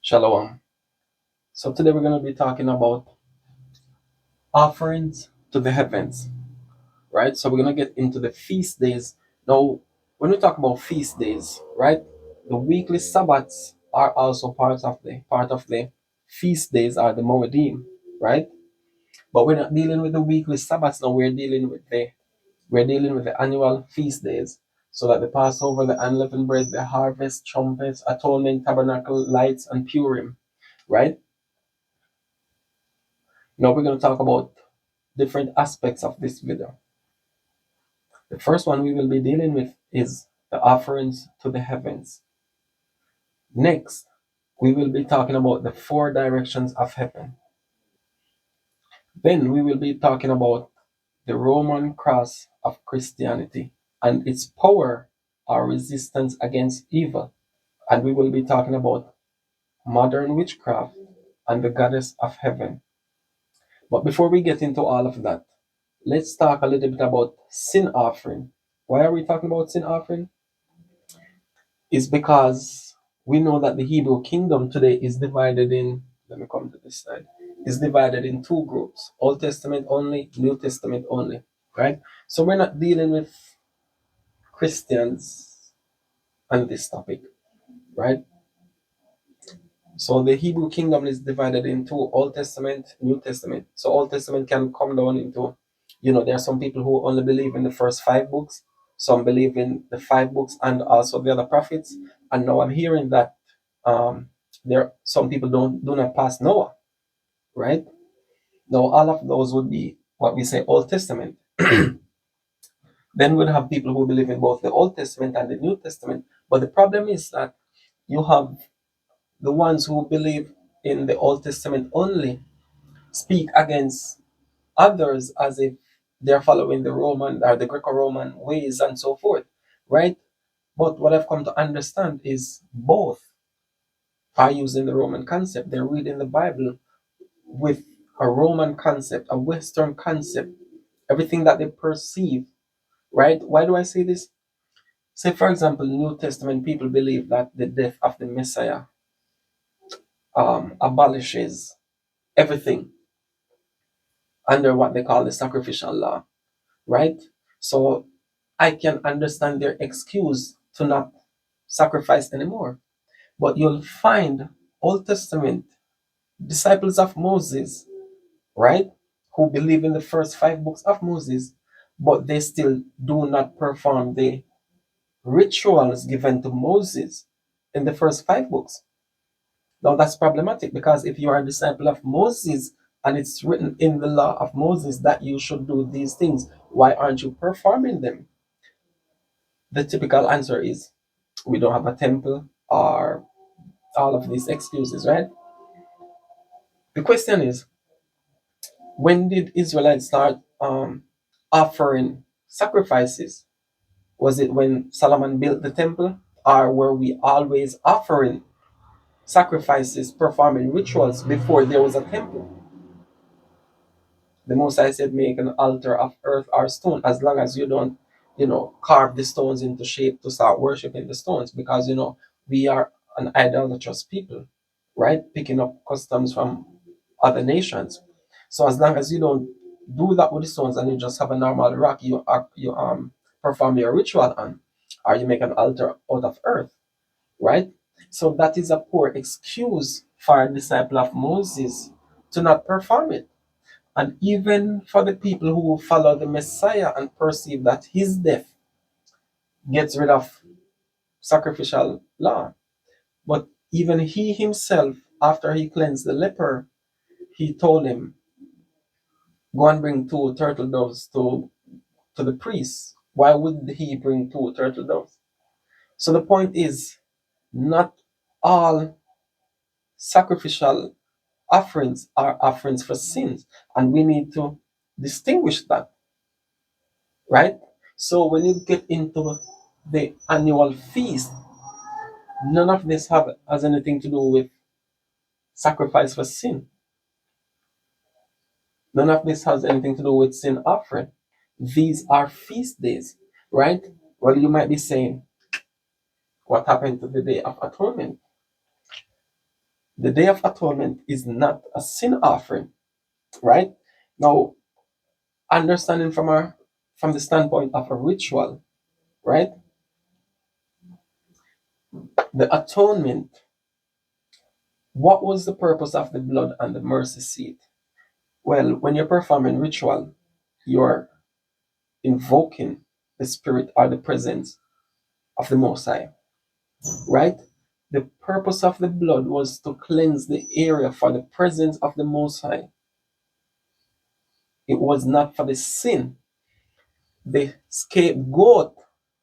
Shalom. So today we're going to be talking about offerings to the heavens, right? So we're going to get into the feast days. Now, when we talk about feast days, right? The weekly Sabbaths are also part of the feast days are the Moedim, right? But we're not dealing with the weekly Sabbaths now. We're dealing with the annual feast days. So like the Passover, the unleavened bread, the harvest, trumpets, atonement, tabernacle, lights, and Purim, right? Now we're going to talk about different aspects of this video. The first one we will be dealing with is the offerings to the heavens. Next, we will be talking about the four directions of heaven. Then we will be talking about the Roman cross of Christianity and its power or resistance against evil. And we will be talking about modern witchcraft and the goddess of heaven. But before we get into all of that, let's talk a little bit about sin offering. Why are we talking about sin offering? Is because we know that the Hebrew kingdom today is divided in, let me come to this side, is divided in two groups: Old Testament only, New Testament only, right? So we're not dealing with Christians on this topic, right? So the Hebrew kingdom is divided into Old Testament, New Testament. So Old Testament can come down into, there are some people who only believe in the first five books, some believe in the five books and also the other prophets. And now I'm hearing that there some people do not pass Noah, right? Now all of those would be what we say Old Testament. Then we'd have people who believe in both the Old Testament and the New Testament. But the problem is that you have the ones who believe in the Old Testament only speak against others as if they're following the Roman or the Greco-Roman ways and so forth, right? But what I've come to understand is both are using the Roman concept. They're reading the Bible with a Roman concept, a Western concept, everything that they perceive, right? Why do I say this? Say, for example, New Testament people believe that the death of the Messiah abolishes everything under what they call the sacrificial law, right? So I can understand their excuse to not sacrifice anymore. But you'll find Old Testament disciples of Moses, right, who believe in the first five books of Moses, but they still do not perform the rituals given to Moses in the first five books. Now that's problematic because if you are a disciple of Moses and it's written in the law of Moses that you should do these things, why aren't you performing them? The typical answer is we don't have a temple or all of these excuses, right? The question is, when did Israelites start offering sacrifices? Was it when Solomon built the temple, or were we always offering sacrifices, performing rituals before there was a temple? The Most High said, make an altar of earth or stone, as long as you don't, carve the stones into shape to start worshiping the stones, because, we are an idolatrous people, right? Picking up customs from other nations. So as long as you don't do that with the stones and you just have a normal rock, you perform your ritual on, or you make an altar out of earth, right? So that is a poor excuse for a disciple of Moses to not perform it. And even for the people who follow the Messiah and perceive that his death gets rid of sacrificial law. But even he himself, after he cleansed the leper, he told him, go and bring two turtle doves to the priest. Why would he bring two turtle doves? So the point is, not all sacrificial offerings are offerings for sins. And we need to distinguish that, right? So when you get into the annual feast, none of this has anything to do with sacrifice for sin. None of this has anything to do with sin offering. These are feast days, right? Well, you might be saying, what happened to the Day of Atonement? The Day of Atonement is not a sin offering, right? Now, understanding from the standpoint of a ritual, right? The atonement, what was the purpose of the blood and the mercy seat? Well, when you're performing ritual, you're invoking the spirit or the presence of the Most High, right? The purpose of the blood was to cleanse the area for the presence of the Most High. It was not for the sin. The scapegoat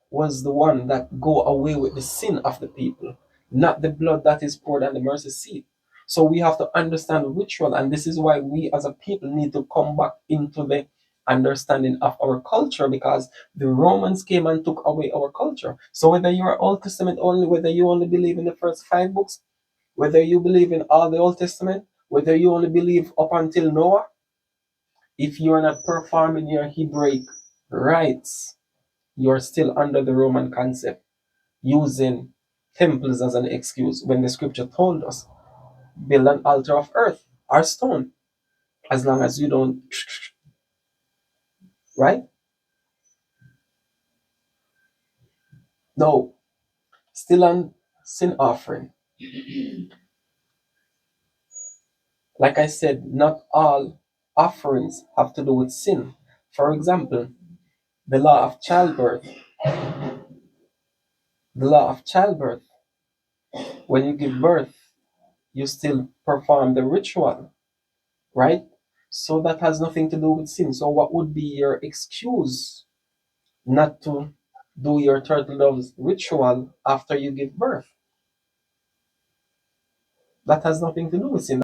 was the one that go away with the sin of the people, not the blood that is poured on the mercy seat. So we have to understand ritual, and this is why we as a people need to come back into the understanding of our culture, because the Romans came and took away our culture. So whether you are Old Testament only, whether you only believe in the first five books, whether you believe in all the Old Testament, whether you only believe up until Noah, if you are not performing your Hebraic rites, you are still under the Roman concept, using temples as an excuse when the scripture told us build an altar of earth or stone, as long as you don't, right? No, still on sin offering. Like I said, not all offerings have to do with sin. For example, the law of childbirth. The law of childbirth. When you give birth, you still perform the ritual, right? So that has nothing to do with sin. So what would be your excuse not to do your turtle doves ritual after you give birth? That has nothing to do with sin.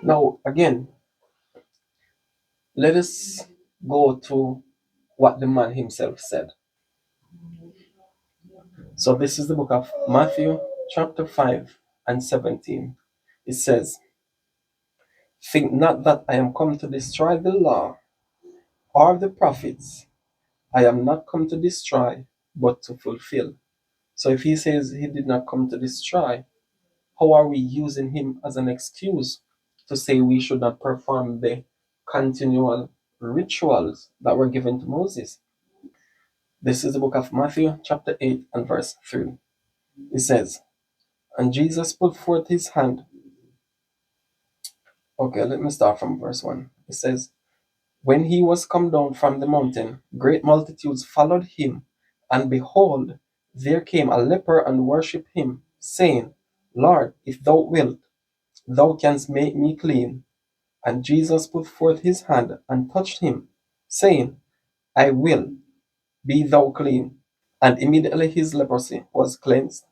Now, again, let us go to what the man himself said. So, this is the book of Matthew, chapter 5 and 17. It says, think not that I am come to destroy the law or the prophets. I am not come to destroy, but to fulfill. So, if he says he did not come to destroy, how are we using him as an excuse to say we should not perform the continual rituals that were given to Moses? This is the book of Matthew, chapter 8, and verse 3. It says, and Jesus put forth his hand. Okay, let me start from verse 1. It says, when he was come down from the mountain, great multitudes followed him, and behold, there came a leper and worshipped him, saying, Lord, if thou wilt, thou canst make me clean. And Jesus put forth his hand and touched him, saying, I will, be thou clean. And immediately his leprosy was cleansed.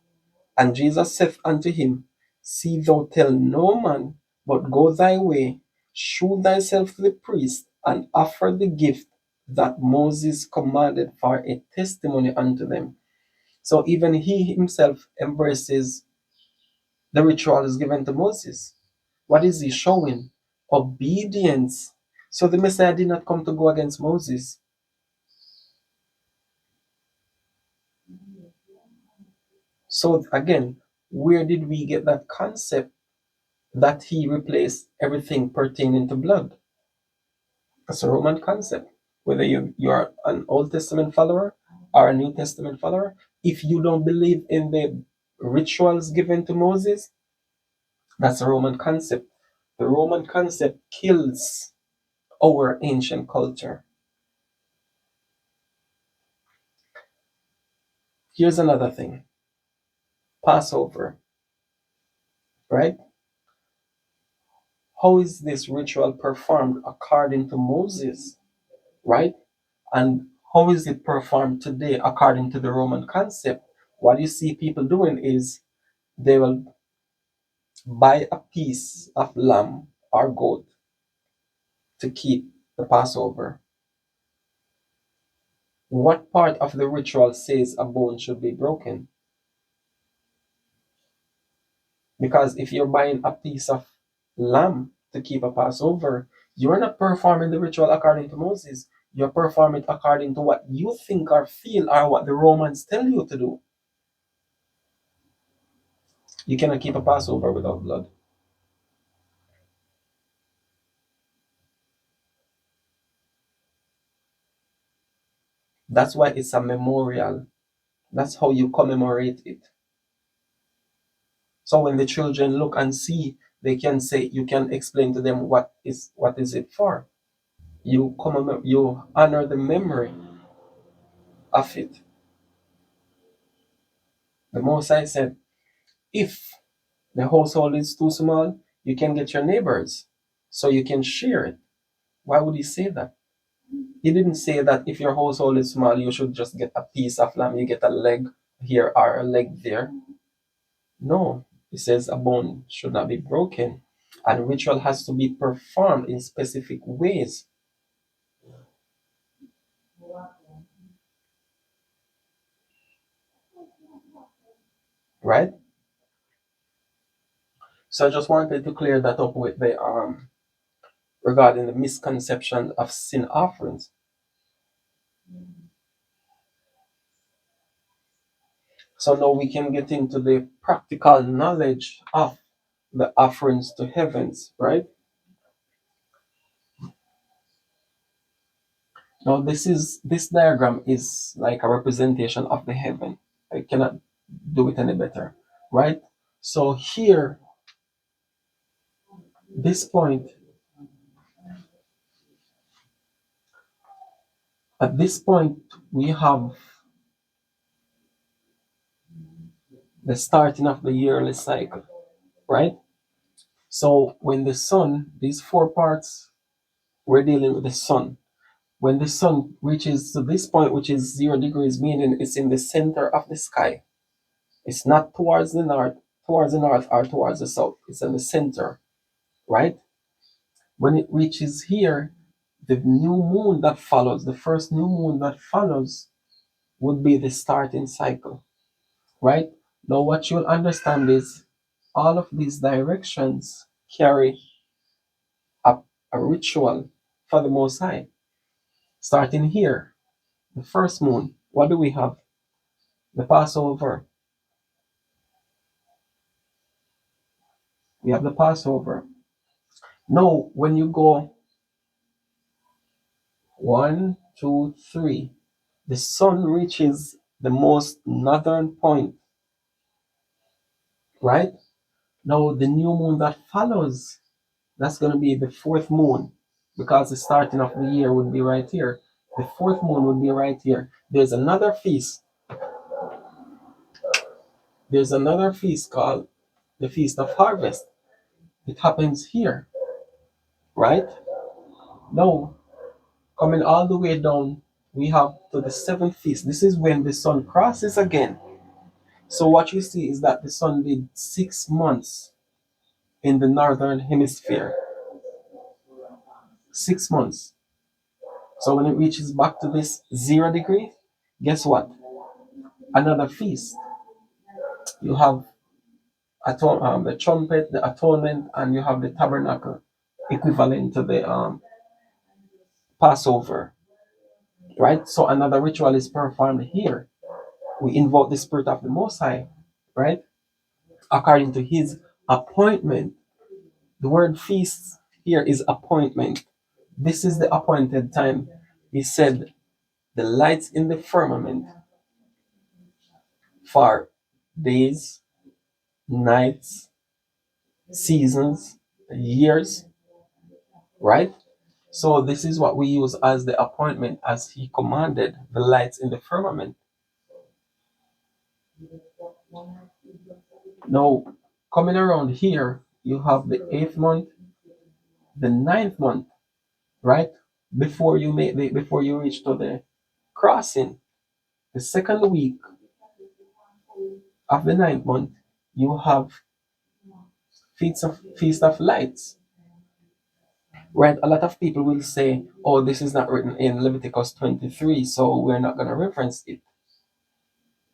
And Jesus saith unto him, see thou tell no man, but go thy way, shew thyself to the priest, and offer the gift that Moses commanded for a testimony unto them. So even he himself embraces the rituals given to Moses. What is he showing? Obedience. So the Messiah did not come to go against Moses. So again, where did we get that concept that he replaced everything pertaining to blood? That's a Roman concept. Whether you are an Old Testament follower or a New Testament follower, if you don't believe in the rituals given to Moses, that's a Roman concept. The Roman concept kills our ancient culture. Here's another thing. Passover, right? How is this ritual performed according to Moses, right? And how is it performed today according to the Roman concept? What you see people doing is they will buy a piece of lamb or goat to keep the Passover. What part of the ritual says a bone should be broken? Because if you're buying a piece of lamb to keep a Passover, you're not performing the ritual according to Moses. You're performing it according to what you think or feel or what the Romans tell you to do. You cannot keep a Passover without blood. That's why it's a memorial. That's how you commemorate it. So when the children look and see, they can say, you can explain to them what is it for. You honor the memory of it. The Most High said, if the household is too small, you can get your neighbors so you can share it. Why would he say that? He didn't say that if your household is small, you should just get a piece of lamb, you get a leg here or a leg there. No, he says a bone should not be broken. And ritual has to be performed in specific ways, right? So I just wanted to clear that up with the regarding the misconception of sin offerings. So now we can get into the practical knowledge of the offerings to heavens, right? Now this diagram is like a representation of the heaven. I cannot do it any better, right? So here, this point, at this point, we have the starting of the yearly cycle, right? So when the sun, these four parts, we're dealing with the sun. When the sun reaches to this point, which is 0 degrees, meaning it's in the center of the sky. It's not towards the north or towards the south. It's in the center, right? When it reaches here, the new moon that follows, the first new moon that follows, would be the starting cycle, right? Now, what you'll understand is all of these directions carry a, a ritual for the Most High. Starting here, the first moon, what do we have? The Passover. We have the Passover. Now, when you go one, two, three, the sun reaches the most northern point, right? Now, the new moon that follows, that's going to be the fourth moon because the starting of the year would be right here. The fourth moon would be right here. There's another feast. There's another feast called the Feast of Harvest. It happens here, right? Now, coming all the way down, we have to the seventh feast. This is when the sun crosses again. So what you see is that the sun did 6 months in the northern hemisphere. 6 months. So when it reaches back to this 0 degree, guess what? Another feast. You have the trumpet, the atonement, and you have the tabernacle, equivalent to the Passover, right? So another ritual is performed here. We invoke the Spirit of the Most High, right? According to His appointment. The word feast here is appointment. This is the appointed time. He said, the lights in the firmament for days, nights, seasons, years, right? So this is what we use as the appointment, as he commanded the lights in the firmament. Now, coming around here, you have the eighth month, the ninth month, right? Before you reach to the crossing, the second week of the ninth month, you have feast of lights, right? A lot of people will say, "Oh, this is not written in Leviticus 23, so we're not going to reference it."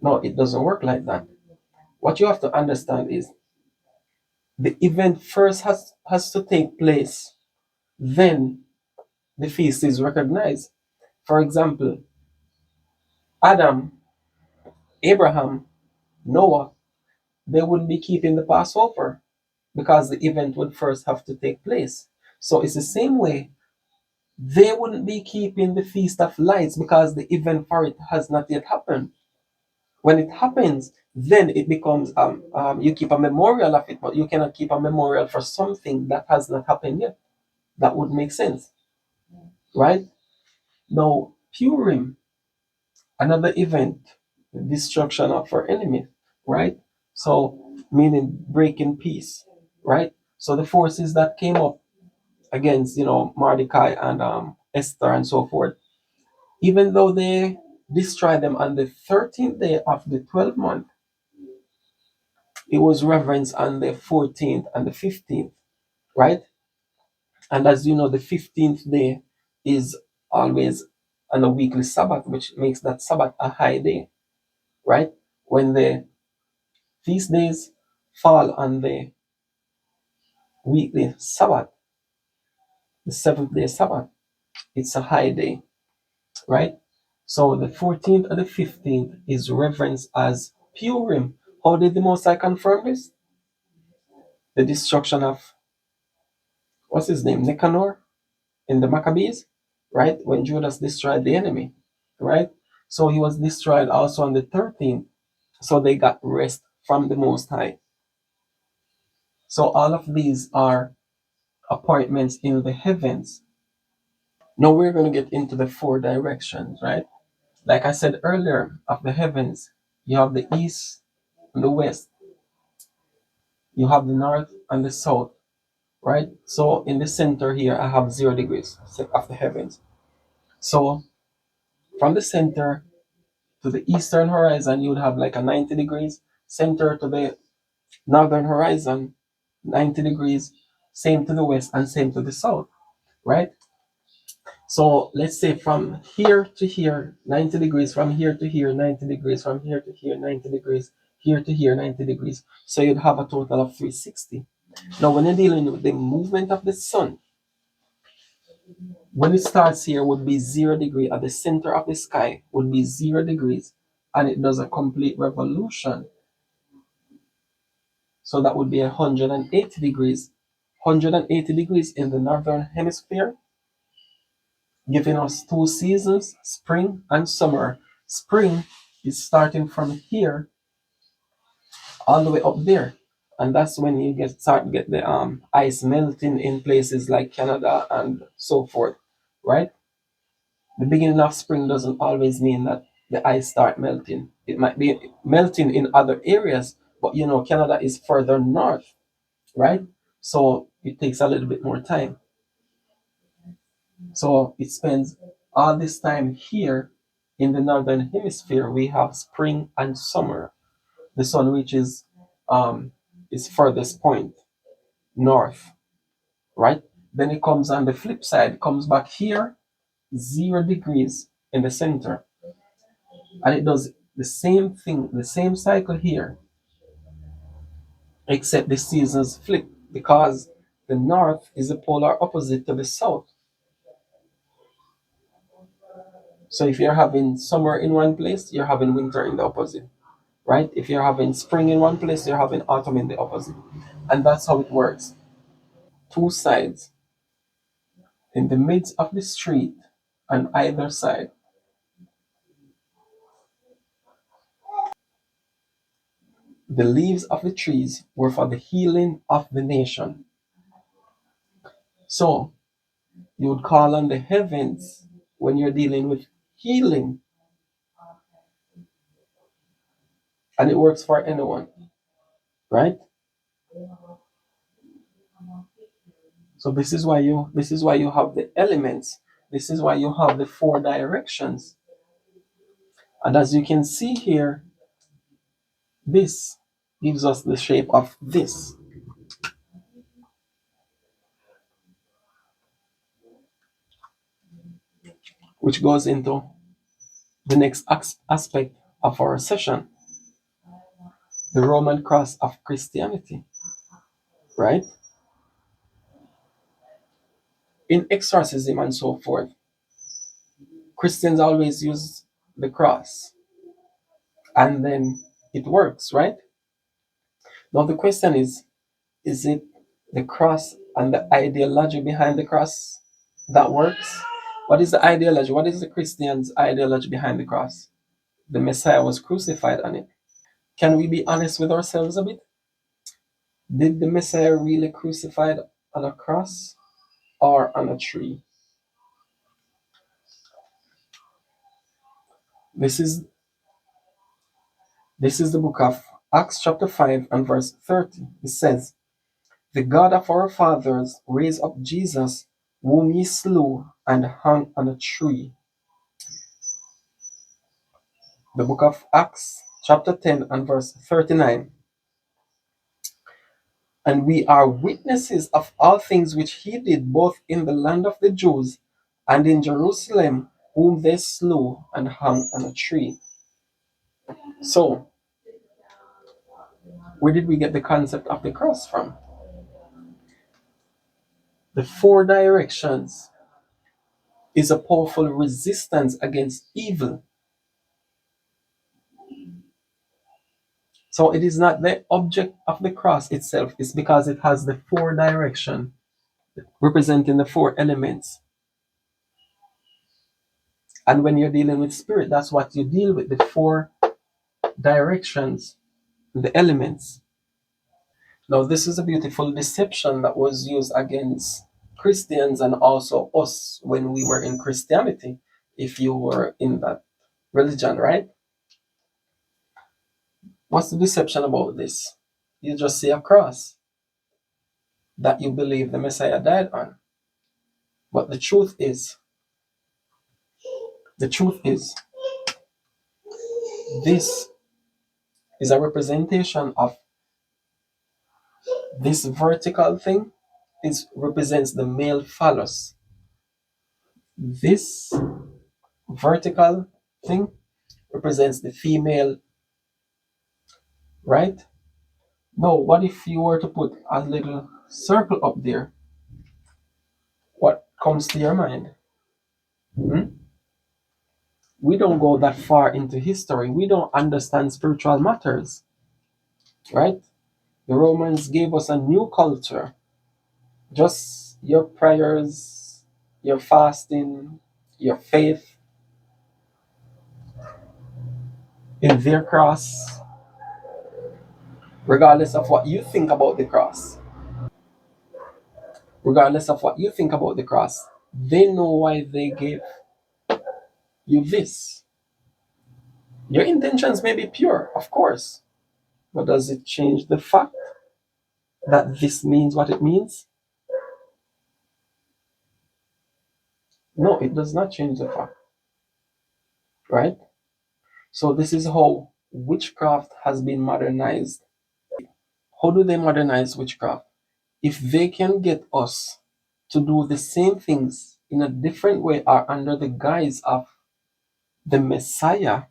No, it doesn't work like that. What you have to understand is the event first has to take place, then the feast is recognized. For example, Adam, Abraham, Noah, they wouldn't be keeping the Passover because the event would first have to take place. So it's the same way they wouldn't be keeping the Feast of Lights because the event for it has not yet happened. When it happens, then it becomes you keep a memorial of it, but you cannot keep a memorial for something that has not happened yet. That would make sense, right? Now, Purim, another event, the destruction of our enemy, right? So, meaning breaking peace, right? So the forces that came up against, Mordecai and Esther and so forth, even though they destroyed them on the 13th day of the 12th month, it was reverenced on the 14th and the 15th, right? And as you know, the 15th day is always on a weekly Sabbath, which makes that Sabbath a high day, right? When the feast days fall on the weekly Sabbath, the seventh day Sabbath, it's a high day, right? So the 14th and the 15th is reverenced as Purim. How did the Most High confirm this? The destruction of, what's his name, Nicanor in the Maccabees, right? When Judas destroyed the enemy, right? So he was destroyed also on the 13th. So they got rest from the Most High. So all of these are appointments in the heavens. Now we're going to get into the four directions, right? Like I said earlier, of the heavens, you have the east and the west, you have the north and the south, right? So in the center here, I have 0 degrees of the heavens. So from the center to the eastern horizon, you would have like a 90 degrees. Center to the northern horizon, 90 degrees. Same to the west and same to the south, right? So let's say from here to here, 90 degrees, from here to here, 90 degrees, from here to here, 90 degrees, here to here, 90 degrees. So you'd have a total of 360. Now, when you're dealing with the movement of the sun, when it starts here would be 0 degree at the center of the sky, would be 0 degrees, and it does a complete revolution. So that would be 180 degrees. 180 degrees in the northern hemisphere, giving us two seasons, spring and summer. Spring is starting from here all the way up there. And that's when you start to get the ice melting in places like Canada and so forth, right? The beginning of spring doesn't always mean that the ice start melting. It might be melting in other areas, but Canada is further north, right? So it takes a little bit more time. So it spends all this time here in the northern hemisphere. We have spring and summer. The sun reaches its furthest point, north, right? Then it comes on the flip side, comes back here, 0 degrees in the center. And it does the same thing, the same cycle here, except the seasons flip because the north is the polar opposite to the south. So if you're having summer in one place, you're having winter in the opposite, right? If you're having spring in one place, you're having autumn in the opposite. And that's how it works. Two sides in the midst of the street on either side. The leaves of the trees were for the healing of the nation. So you would call on the heavens when you're dealing with healing, and it works for anyone, right? So this is why you have the elements. This is why you have the four directions. And as you can see here, this gives us the shape of this, which goes into the next aspect of our session, the Roman cross of Christianity, right? In exorcism and so forth, Christians always use the cross, and then it works, right? Now the question is it the cross and the ideology behind the cross? That works. What is the ideology? What is the Christian's ideology behind the cross? The Messiah was crucified on it. Can we be honest with ourselves a bit? Did the Messiah really crucified on a cross or on a tree? This is this is the book of Acts chapter 5 and verse 30. It says, "The God of our fathers raised up Jesus, whom ye slew and hung on a tree." The book of Acts chapter 10 and verse 39. "And we are witnesses of all things which he did both in the land of the Jews and in Jerusalem, whom they slew and hung on a tree." So, where did we get the concept of the cross from? The four directions is a powerful resistance against evil. So it is not the object of the cross itself, it's because it has the four direction representing the four elements. And when you're dealing with spirit, that's what you deal with, the four directions, the elements. Now, this is a beautiful deception that was used against Christians and also us when we were in Christianity, if you were in that religion, right? What's the deception about this? You just see a cross that you believe the Messiah died on. But the truth is, this is a representation of this vertical thing. It represents the male phallus. This vertical thing represents the female, right? Now, what if you were to put a little circle up there? What comes to your mind? Hmm? We don't go that far into history. We don't understand spiritual matters, right? The Romans gave us a new culture. Just your prayers, your fasting, your faith in their cross, regardless of what you think about the cross. Regardless of what you think about the cross, they know why they gave you this. Your intentions may be pure, of course, but does it change the fact that this means what it means? No, it does not change the fact, right? So, this is how witchcraft has been modernized. How do they modernize witchcraft? If they can get us to do the same things in a different way or under the guise of the Messiah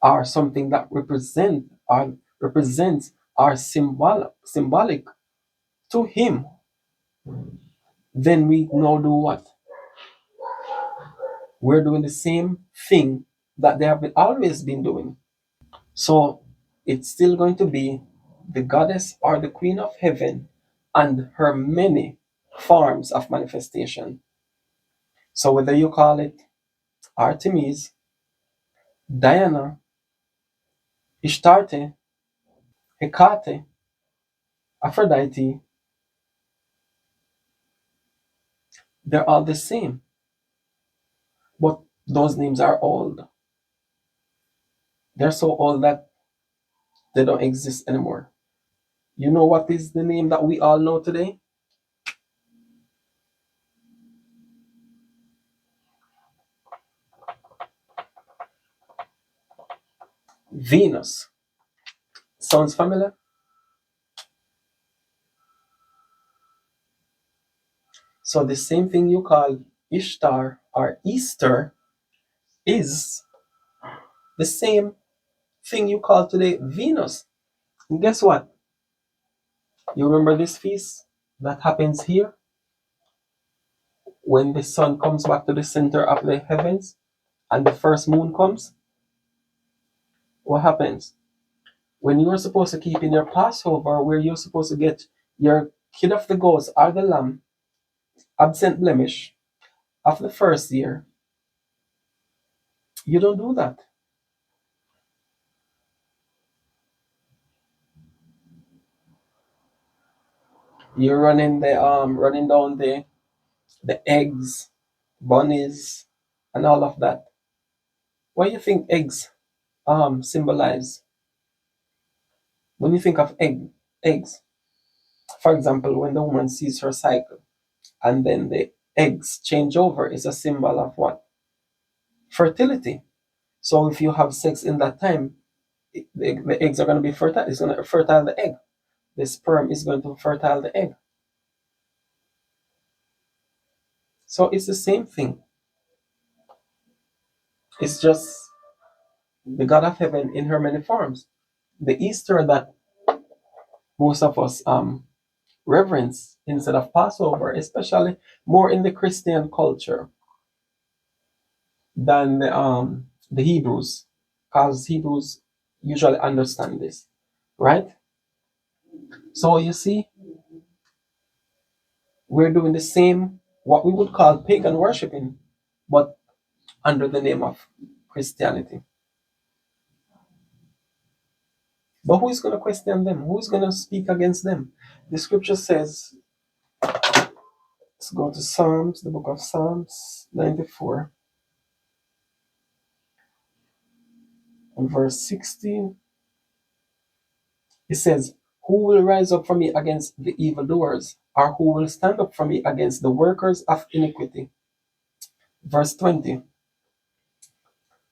or something that represents or symbolic to him, then we now do what? We're doing the same thing that they have always been doing. So it's still going to be the goddess or the queen of heaven and her many forms of manifestation. So whether you call it Artemis, Diana, Ishtarte, Hecate, Aphrodite, they're all the same. But those names are old. They're so old that they don't exist anymore. You know what is the name that we all know today? Venus. Sounds familiar? So the same thing you call Ishtar or Easter is the same thing you call today Venus. And guess what? You remember this feast that happens here when the sun comes back to the center of the heavens and the first moon comes? What happens? When you are supposed to keep in your Passover, where you're supposed to get your kid of the goats or the lamb, absent blemish of the first year, you don't do that. You're running down the eggs, bunnies, and all of that. What do you think eggs symbolize? When you think of eggs, for example, when the woman sees her cycle and then the eggs change over, it's a symbol of what? Fertility. So if you have sex in that time, the eggs are going to be fertile. It's going to fertile the egg. The sperm is going to fertile the egg. So it's the same thing. It's just the God of heaven in her many forms. The Easter that most of us reverence instead of Passover, especially more in the Christian culture than the Hebrews, because Hebrews usually understand this, right? So you see, we're doing the same, what we would call pagan worshiping, but under the name of Christianity. But who is going to question them? Who is going to speak against them? The scripture says, let's go to Psalms, the book of Psalms 94, and verse 16. It says, who will rise up for me against the evildoers, or who will stand up for me against the workers of iniquity? Verse 20.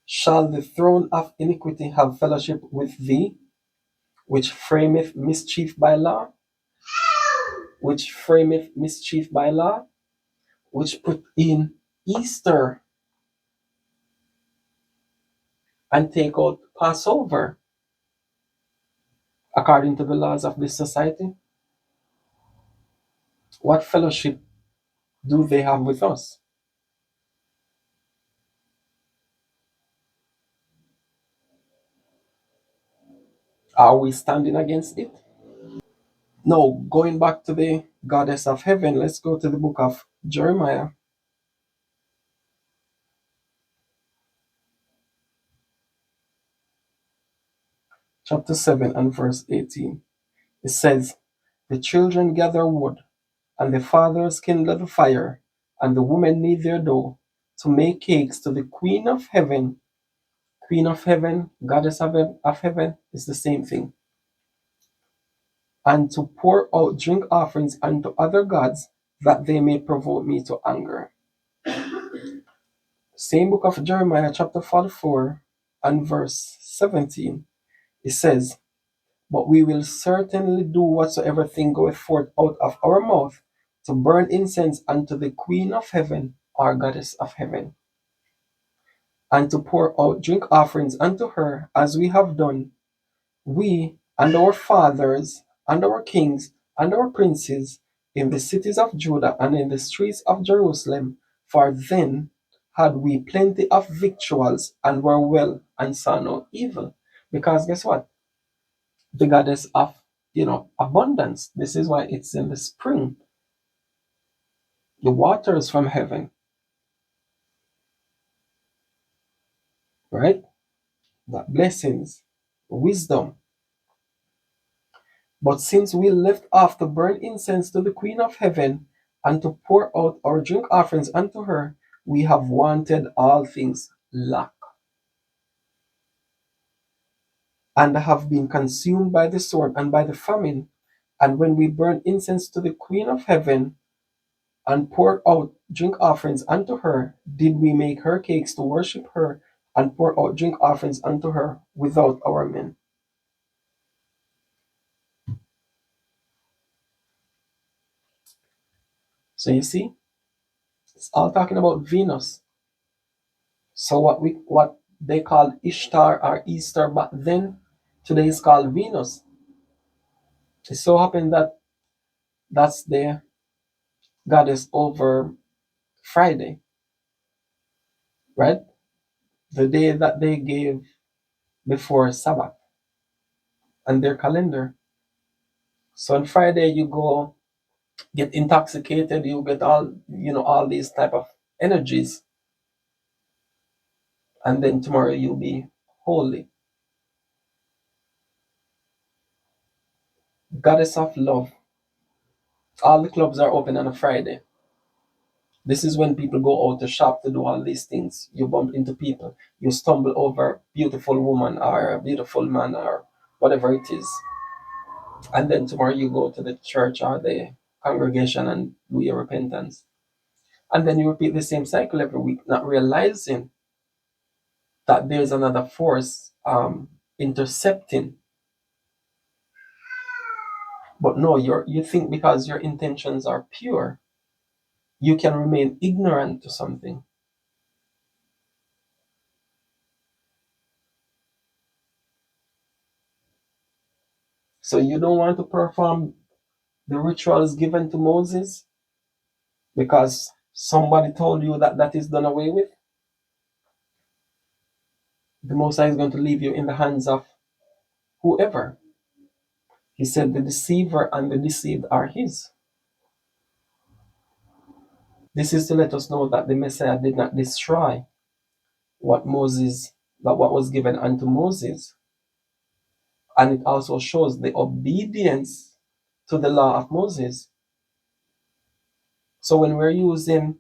Shall the throne of iniquity have fellowship with thee, which frameth mischief by law? Which frameth mischief by law? Which put in Easter and take out Passover according to the laws of this society? What fellowship do they have with us? Are we standing against it? No, going back to the goddess of heaven, let's go to the book of Jeremiah, chapter 7, and verse 18. It says, the children gather wood, and the fathers kindle the fire, and the women knead their dough to make cakes to the Queen of Heaven. Queen of Heaven, Goddess of Heaven is the same thing. And to pour out drink offerings unto other gods, that they may provoke me to anger. Same book of Jeremiah, chapter 44, and verse 17. It says, but we will certainly do whatsoever thing goeth forth out of our mouth, to burn incense unto the Queen of Heaven, our Goddess of Heaven, and to pour out drink offerings unto her, as we have done, we and our fathers and our kings and our princes, in the cities of Judah and in the streets of Jerusalem, for then had we plenty of victuals and were well and saw no evil. Because guess what? The goddess of abundance. This is why it's in the spring, the waters from heaven, right? The blessings, wisdom. But since we left off to burn incense to the Queen of Heaven and to pour out our drink offerings unto her, we have wanted all things lack, and have been consumed by the sword and by the famine. And when we burned incense to the Queen of Heaven and poured out drink offerings unto her, did we make her cakes to worship her and pour out drink offerings unto her without our men. So you see, it's all talking about Venus. So what they called Ishtar or Easter back then, today is called Venus. It so happened that that's the goddess over Friday, right? The day that they gave before Sabbath and their calendar. So on Friday you go get intoxicated, you get all, all these type of energies, and then tomorrow you'll be holy. Goddess of love. All the clubs are open on a Friday. This is when people go out to shop to do all these things. You bump into people, you stumble over a beautiful woman or a beautiful man or whatever it is. And then tomorrow you go to the church or the congregation and do your repentance. And then you repeat the same cycle every week, not realizing that there's another force intercepting. But no, you think because your intentions are pure, you can remain ignorant to something. So you don't want to perform the rituals given to Moses because somebody told you that that is done away with. The Most High is going to leave you in the hands of whoever. He said the deceiver and the deceived are his. This is to let us know that the Messiah did not destroy what Moses, that what was given unto Moses. And it also shows the obedience to the law of Moses. So when we're using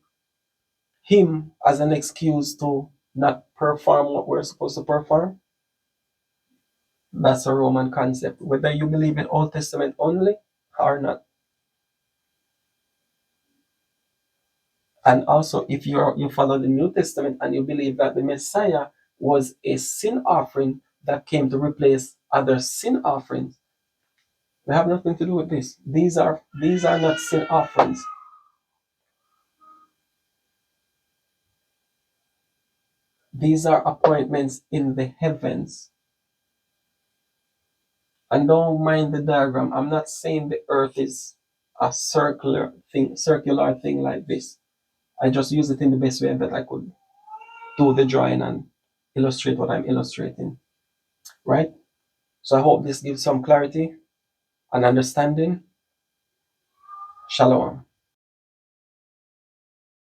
him as an excuse to not perform what we're supposed to perform, that's a Roman concept. Whether you believe in Old Testament only or not. And also, if you follow the New Testament and you believe that the Messiah was a sin offering that came to replace other sin offerings, they have nothing to do with this. These are not sin offerings. These are appointments in the heavens. And don't mind the diagram. I'm not saying the earth is a circular thing like this. I just use it in the best way that I could do the drawing and illustrate what I'm illustrating. Right? So I hope this gives some clarity and understanding. Shalom.